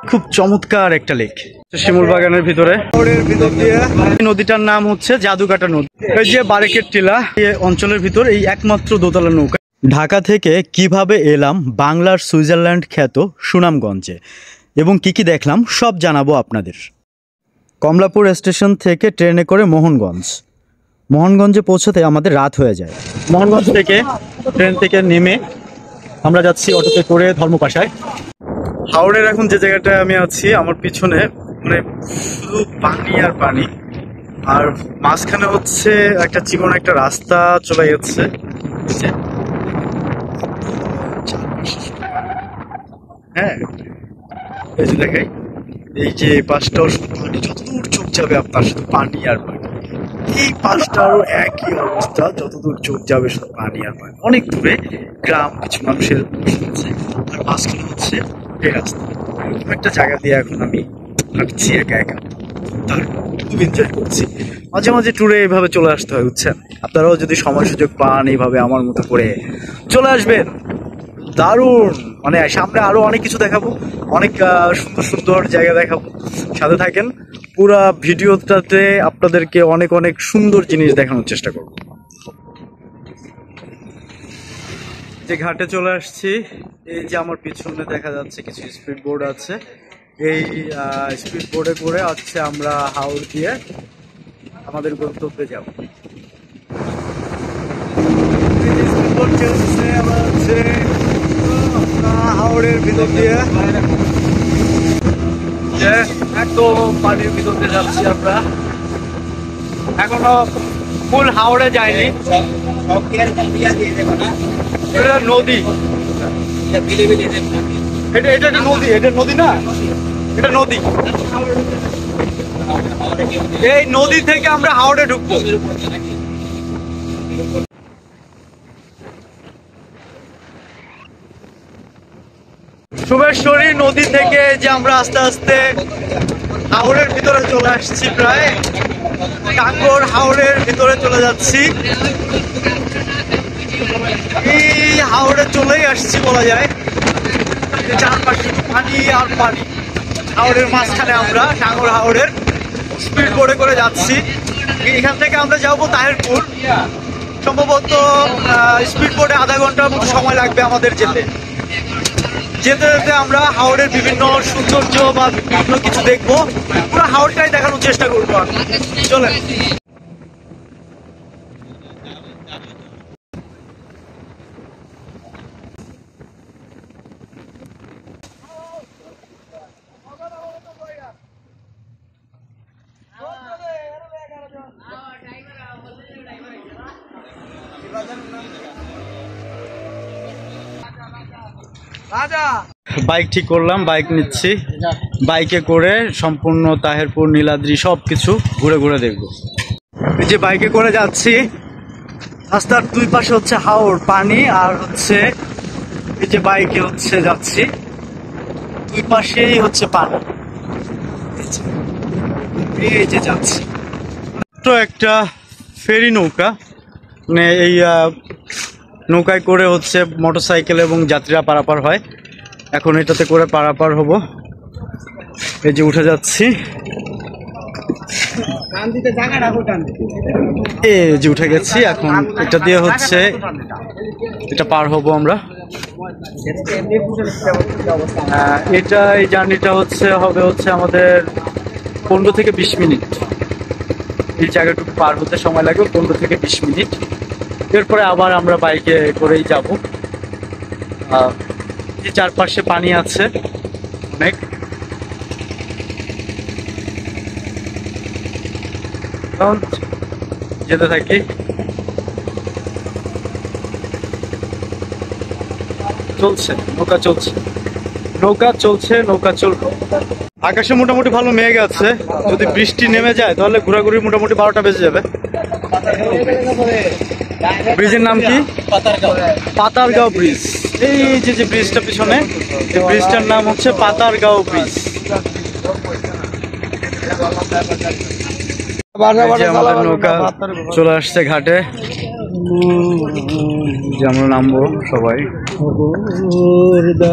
খুব চমৎকার একটা লেক শিমুল বাগানের ভিতরে। নদীটার নাম হচ্ছে জাদুকাটা নদী। এই যে বারেকের টিলা অঞ্চলের ভিতর এই একমাত্র দোতলা নৌকা। ঢাকা থেকে কিভাবে এলাম বাংলার সুইজারল্যান্ড খ্যাত সুনামগঞ্জে এবং কি কি দেখলাম সব জানাবো আপনাদের। কমলাপুর স্টেশন থেকে ট্রেনে করে মোহনগঞ্জে পৌঁছতে আমাদের রাত হয়ে যায়। মোহনগঞ্জ থেকে ট্রেন থেকে নেমে আমরা যাচ্ছি অটোতে করে ধর্মপাশায়। হাওড়ের এখন যে জায়গাটায় আমি আছি আমার পিছনে মানে শুধু পানি আর পানি, আর মাঝখানে হচ্ছে একটা চিকন একটা রাস্তা চলে গেছে। হ্যাঁ এই যে দেখাই, এই যে পাশটাও শুধু পানি, যতদূর চোখ যাবে আপনার শুধু পানি আর পানি। এই পাশটারও একই অবস্থা, যতদূর চোখ যাবে শুধু পানি আর পানি। অনেক দূরে গ্রাম, কিছু মানুষের আছে, আর মাঝখানে হচ্ছে এই রাস্তা। এরকম একটা জায়গা দিয়ে এখন আমি হাঁটছি একা একা, তার খুব এনজয় করছি। মাঝে মাঝে ট্যুরে এইভাবে চলে আসতে হয়, বুঝছেন? আপনারাও যদি সময় সুযোগ পান এইভাবে আমার মতো করে চলে আসবেন। দারুণ, মানে সামনে আরো অনেক কিছু দেখাবো, অনেক সুন্দর সুন্দর জায়গা দেখাবো। সাথে থাকেন, পুরা ভিডিওটাতে আপনাদেরকে অনেক অনেক সুন্দর জিনিস দেখানোর চেষ্টা করব। যে ঘাটে চলে আসছি, এই যে আমার পিছনে দেখা যাচ্ছে কিছু স্পিড বোর্ড আছে। এই স্পিড বোর্ডে করে হচ্ছে আমরা হাওড় দিয়ে আমাদের গন্তব্যে যাব। হাওড়ের ভিতর দিয়ে একদম পানির ভিতর দিয়ে যাচ্ছি আমরা। এখনো ফুল হাওড়ে যায়নি, এটা নদী, এটা একটা নদী, এটা নদী না, এটা নদী। এই নদী থেকে আমরা হাওড়ে ঢুকবো। সুমেশ্বরী নদী থেকে যে আমরা আস্তে আস্তে হাওড়ের ভিতরে চলে আসছি, প্রায় টাঙ্গর হাওড়ের ভিতরে চলে যাচ্ছি। এই হাওড়ে চলেই আসছি বলা যায়, চারপাশে পানি আর পানি। হাওড়ের মাঝখানে আমরা টাঙ্গর হাওড়ের স্পিড বোর্ডে করে যাচ্ছি। এখান থেকে আমরা যাবো তাহিরপুর, সম্ভবত স্পিড বোর্ডে আধা ঘন্টার মতো সময় লাগবে আমাদের যেতে। যেতে যেতে আমরা হাওড়ের বিভিন্ন সৌন্দর্য বা বিভিন্ন কিছু দেখবো, পুরো হাওড়টাই দেখানোর চেষ্টা করবো। চলেন। বাইক ঠিক করলাম, বাইক নিচ্ছি। বাইকে করে সম্পূর্ণ তাহিরপুর, নীলাদ্রি সবকিছু ঘুরে ঘুরে দেখবো। এই যে বাইকে করে যাচ্ছি, রাস্তার দুই পাশে হচ্ছে হাওড় পানি, আর হচ্ছে এই যে বাইকে হচ্ছে যাচ্ছি, দুই পাশেই হচ্ছে পানি। এই যে যাচ্ছি তো একটা ফেরি নৌকা, মানে এই নৌকায় করে হচ্ছে মোটরসাইকেল এবং যাত্রীরা পারাপার হয়। এখন এটাতে করে পারাপার হব। এই যে উঠে যাচ্ছি, এই যে উঠে গেছি। এখন এটা দিয়ে হচ্ছে এটা পার হব আমরা। এটা এই জার্নিটা হবে আমাদের 15 থেকে 20 মিনিট। এই জায়গাটুকু পার হতে সময় লাগবে 15 থেকে 20 মিনিট। এরপরে আবার আমরা বাইকে করেই যাব। এই চারপাশে পানি আছে অনেক। যেতে থাকি, চলছে নৌকা, নৌকা চলবে। আকাশে মোটামুটি ভালো মেঘ আছে, যদি বৃষ্টি নেমে যায় তাহলে ঘোরাঘুরি মোটামুটি 12টা বেজে যাবে। ব্রিজের নাম কি? পাতারগাঁও ব্রিজ। এই যে ব্রিজটা পিছনে, এই ব্রিজটার নাম হচ্ছে পাতারগাঁও ব্রিজ। আমাদের নৌকা চলে আসছে ঘাটে। যে আমরা নামবো সবাই,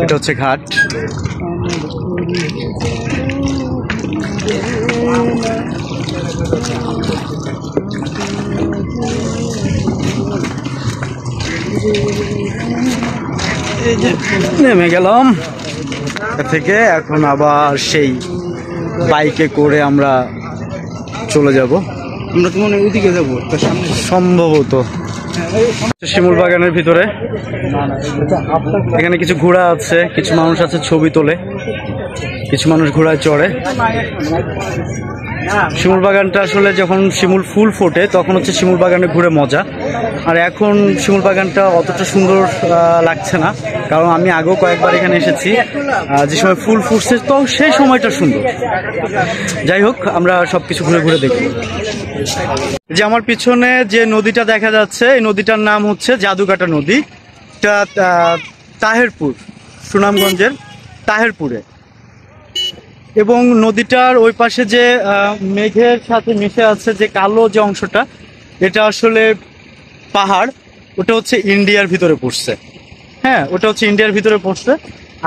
এটা হচ্ছে ঘাট। এই যে নেমে গেলাম থেকে, এখন আবার সেই বাইকে করে আমরা চলে যাব। আমরা তো মনে হয় ওইদিকে যাবো, তার সামনে সম্ভবত শিমুল বাগানের ভিতরে। এখানে কিছু ঘোড়া আছে, কিছু মানুষ আছে ছবি তোলে, কিছু মানুষ ঘোড়ায় চড়ে। শিমুল বাগানটা আসলে যখন শিমুল ফুল ফোটে তখন হচ্ছে শিমুল বাগানে ঘুরে মজা, আর এখন শিমুল বাগানটা অতটা সুন্দর লাগছে না, কারণ আমি আগেও কয়েকবার এখানে এসেছি, যে সময় ফুল ফুটছে তো সেই সময়টা সুন্দর। যাই হোক, আমরা সবকিছু ঘুরে ঘুরে দেখব। যে আমার পিছনে যে নদীটা দেখা যাচ্ছে, এই নদীটার নাম হচ্ছে জাদুকাটা নদী। এটা তাহেরপুর, সুনামগঞ্জের তাহেরপুরে। এবং নদীটার ওই পাশে যে মেঘের সাথে মিশে আছে যে কালো যে অংশটা, এটা আসলে পাহাড়, ওটা হচ্ছে ইন্ডিয়ার ভিতরে পড়ছে। হ্যাঁ, ওটা হচ্ছে ইন্ডিয়ার ভিতরে পড়ছে,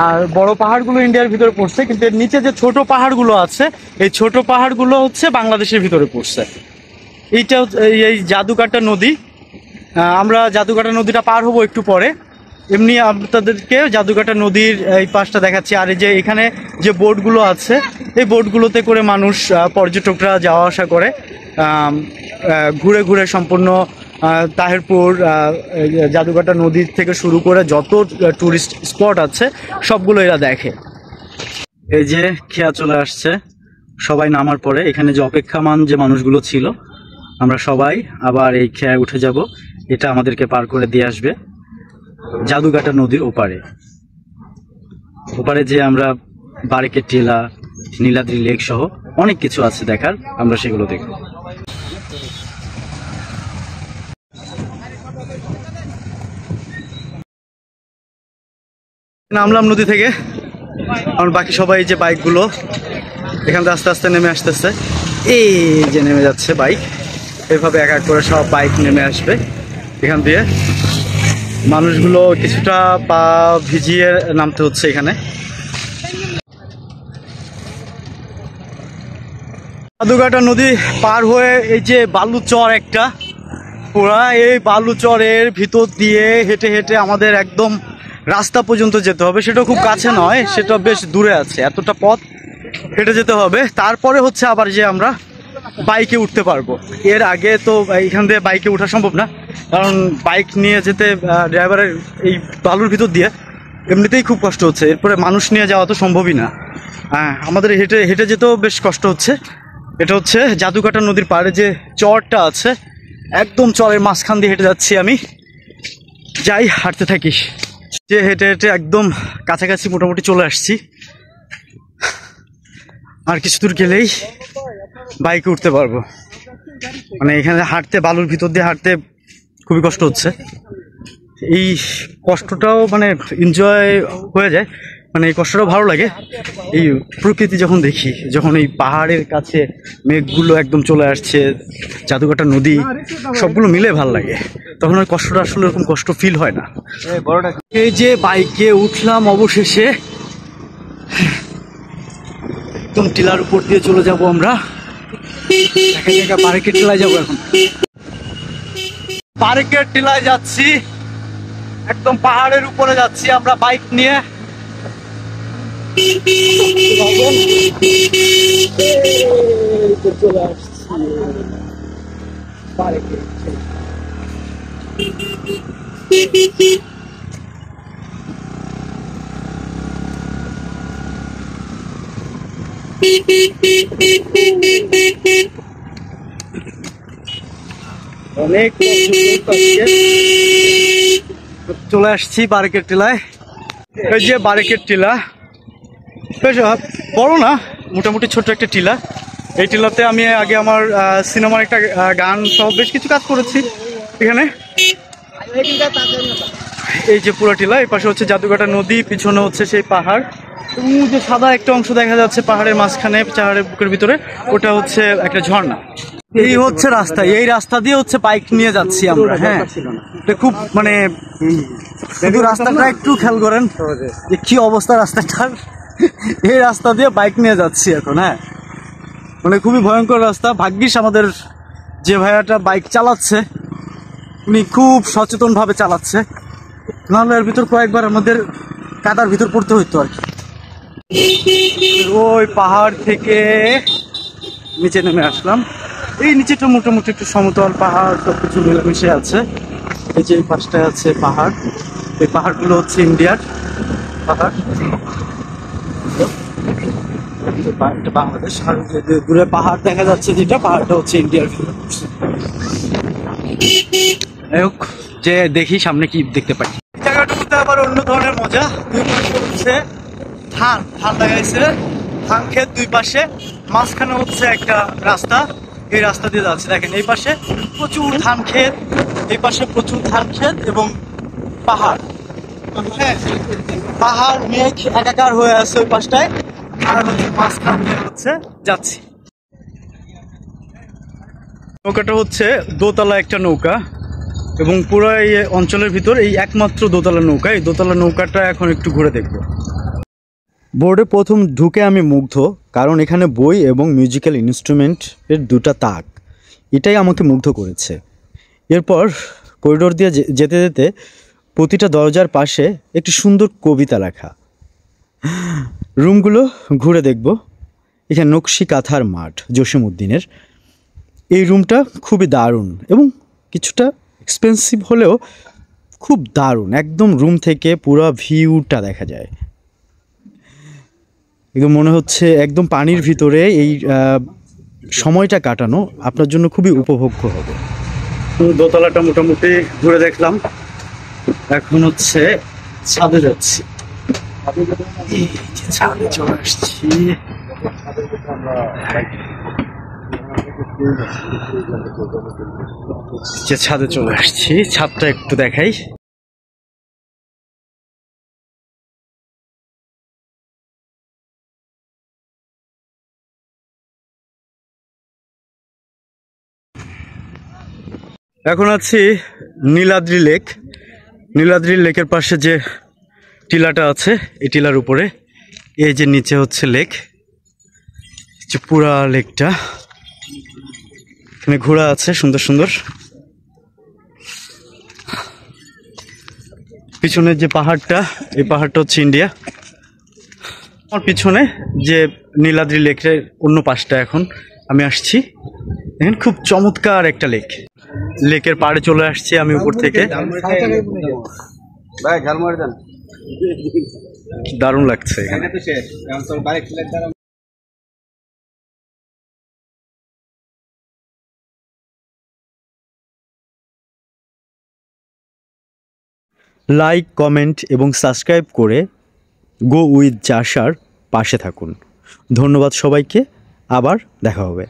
আর বড় পাহাড়গুলো ইন্ডিয়ার ভিতরে পড়ছে, কিন্তু এর নিচে যে ছোট পাহাড়গুলো আছে, এই ছোট পাহাড়গুলো হচ্ছে বাংলাদেশের ভিতরে পড়ছে। এইটা এই জাদুকাটা নদী। আমরা জাদুকাটা নদীটা পার হবো একটু পরে। এমনি আপনাদেরকে জাদুকাটা নদীর এই পাশটা দেখাচ্ছি। আর এই যে এখানে যে বোটগুলো আছে, এই বোটগুলোতে করে মানুষ, পর্যটকরা যাওয়া আসা করে, ঘুরে ঘুরে সম্পূর্ণ তাহেরপুর, জাদুকাটা নদীর থেকে শুরু করে যত টুরিস্ট স্পট আছে সবগুলো এরা দেখে। এই যে খেয়া চলে আসছে, সবাই নামার পরে এখানে যে অপেক্ষামান যে মানুষগুলো ছিল, আমরা সবাই আবার এই খেয়ায় উঠে যাব। এটা আমাদেরকে পার করে দিয়ে আসবে জাদুকাটা নদীর ওপারে। ওপারে যে আমরা বারিকের টিলা, নীলাদ্রি লেক সহ অনেক কিছু আছে দেখার, আমরা সেগুলো দেখব। নামলাম নদী থেকে, আর বাকি সবাই যে বাইকগুলো এখান থেকে আস্তে আস্তে নেমে আসতেছে। এই যে নেমে যাচ্ছে বাইক, এভাবে এক এক করে সব বাইক নেমে আসবে এখান দিয়ে। মানুষগুলো কিছুটা পা ভিজিয়ে নামতে হচ্ছে এখানে। জাদুকাটা নদী পার হয়ে এই যে বালুচর একটা, পুরা এই বালুচরের ভিতর দিয়ে হেঁটে হেঁটে আমাদের একদম রাস্তা পর্যন্ত যেতে হবে। সেটা খুব কাছে নয়, সেটা বেশ দূরে আছে, এতটা পথ হেঁটে যেতে হবে। তারপরে হচ্ছে আবার যে আমরা বাইকে উঠতে পারবো। এর আগে তো এখান দিয়ে বাইকে ওঠা সম্ভব না, কারণ বাইক নিয়ে যেতে ড্রাইভারের এই বালুর ভিতর দিয়ে এমনিতেই খুব কষ্ট হচ্ছে, এরপরে মানুষ নিয়ে যাওয়া তো সম্ভবই না। আমাদের হেঁটে হেঁটে যেতেও বেশ কষ্ট হচ্ছে। এটা হচ্ছে জাদুকাটা নদীর পাড়ে যে চরটা আছে, একদম চরের মাঝখান দিয়ে হেঁটে যাচ্ছি আমি। যাই, হাঁটতে থাকি, যে হেঁটে হেঁটে একদম কাছাকাছি মোটামুটি চলে আসছি। আর কিছু দূর গেলেই বাইকে উঠতে পারবো। মানে এখানে হাঁটতে, বালুর ভিতর দিয়ে হাঁটতে খুবই কষ্ট হচ্ছে। এই কষ্টটাও মানে এনজয় হয়ে যায়, মানে এই কষ্টটাও ভালো লাগে। এই প্রকৃতি যখন দেখি, যখন এই পাহাড়ের কাছে মেঘগুলো একদম চলে আসছে, জাদুকাটা নদী, সবগুলো মিলে ভালো লাগে, তখন ওই কষ্টটা আসলে এরকম কষ্ট ফিল হয় না। এই যে বাইকে উঠলাম অবশেষে, একদম টিলার উপর দিয়ে চলে যাব আমরা। বারিকের টিলায় যাবো এখন, বারিকের টিলায় যাচ্ছি, একদম পাহাড়ের উপরে যাচ্ছি আমরা বাইক নিয়ে। চলে আসছি অনেক, চলে আসছি বারিকের টিলায়। এই যে বারিকের টিলা, বেশ বড় না, মোটামুটি ছোট একটা টিলা। এই টিলাতে আমি আগে আমার সিনেমার একটা গান সহ বেশ কিছু কাজ করেছি এখানে। এই যে পুরো টিলা, এই পাশে হচ্ছে জাদুকাটা নদী, পিছনে হচ্ছে সেই পাহাড়, এবং যে সাদা একটা অংশ দেখা যাচ্ছে পাহাড়ের মাঝখানে, পাহাড়ের বুকের ভিতরে, ওটা হচ্ছে একটা ঝর্ণা। এই হচ্ছে রাস্তা, এই রাস্তা দিয়ে হচ্ছে বাইক নিয়ে যাচ্ছি আমরা। হ্যাঁ, এটা খুব মানে শুধু রাস্তাটা একটু খেয়াল করেন যে কি অবস্থা রাস্তাটার। এই রাস্তা দিয়ে বাইক নিয়ে যাচ্ছি এখন। হ্যাঁ, মানে খুবই ভয়ঙ্কর রাস্তা। ভাগ্যিস আমাদের যে ভাইয়াটা বাইক চালাচ্ছে উনি খুব সচেতন ভাবে চালাচ্ছে, নাহলে এর ভিতর কয়েকবার আমাদের কাদার ভিতর পড়তে হইতো আর কি। ওই পাহাড় থেকে নিচে নেমে আসলাম। এই নিচেটা মোটামুটি একটু সমতল, পাহাড় সবকিছু মিলেমিশে আছে। এই যে এই পাশটায় আছে পাহাড়, এই পাহাড়গুলো হচ্ছে ইন্ডিয়ার পাহাড়, এটা বাংলাদেশ। আর যে দূরে পাহাড় দেখা যাচ্ছে যেটা, পাহাড়টা হচ্ছে ইন্ডিয়ার। যে দেখি সামনে কি দেখতে পাই। জায়গাটাতে আবার অন্য ধরনের মজা। দুই পাশে হচ্ছে ধান লাগাইছে, ধান ক্ষেত দুই পাশে, মাঝখানে হচ্ছে একটা রাস্তা। এই রাস্তা দিয়ে যাচ্ছে, দেখেন এই পাশে প্রচুর ধান ক্ষেত, এই পাশে প্রচুর ধান ক্ষেত এবং পাহাড়। হ্যাঁ, পাহাড় মেঘ একাকার হয়ে আছে ওই পাশটায়, আর হচ্ছে মাঝখান দিয়ে হচ্ছে যাচ্ছি। নৌকাটা হচ্ছে দোতলা একটা নৌকা, এবং পুরো এই অঞ্চলের ভিতর এই একমাত্র দোতলা নৌকা। এই দোতলা নৌকাটা এখন একটু ঘুরে দেখব। বোর্ডে প্রথম ঢুকে আমি মুগ্ধ, কারণ এখানে বই এবং মিউজিক্যাল ইনস্ট্রুমেন্টের দুটো তাক, এটাই আমাকে মুগ্ধ করেছে। এরপর করিডোর দিয়ে যেতে যেতে প্রতিটা দরজার পাশে একটি সুন্দর কবিতা লেখা। রুমগুলো ঘুরে দেখব। এখানে নকশি কাঁথার মাঠ, জসিমউদ্দিনের। এই রুমটা খুবই দারুণ এবং কিছুটা এক্সপেন্সিভ হলেও খুব দারুণ। একদম রুম থেকে পুরো ভিউটা দেখা যায়, একদম মনে হচ্ছে একদম পানির ভিতরে এই সময়টা কাটানো আপনার জন্য খুবই উপভোগ্য হবে। দোতলাটা মোটামুটি ঘুরে দেখলাম, এখন হচ্ছে ছাদে যাচ্ছি। ছাদে চলে আসছি। ছাদে চলে আসছি, ছাদটা একটু দেখাই। এখন আছি নীলাদ্রি লেক। নীলাদ্রি লেকের পাশে যে টিলাটা আছে, এই টিলার উপরে এই যে নিচে হচ্ছে লেক, যে পুরা লেকটা। এখানে ঘোড়া আছে সুন্দর সুন্দর। পিছনের যে পাহাড়টা, এই পাহাড়টা হচ্ছে ইন্ডিয়া। আমার পিছনে যে নীলাদ্রি লেকের অন্য পাশটা এখন আমি আসছি। এখানে খুব চমৎকার একটা লেক। লেকের পাড়ে চলে আসছি আমি উপর থেকে। দারুণ লাগছে এখানে। লাইক, কমেন্ট এবং সাবস্ক্রাইব করে গো উইথ জাসার পাশে থাকুন। ধন্যবাদ সবাইকে, আবার দেখা হবে।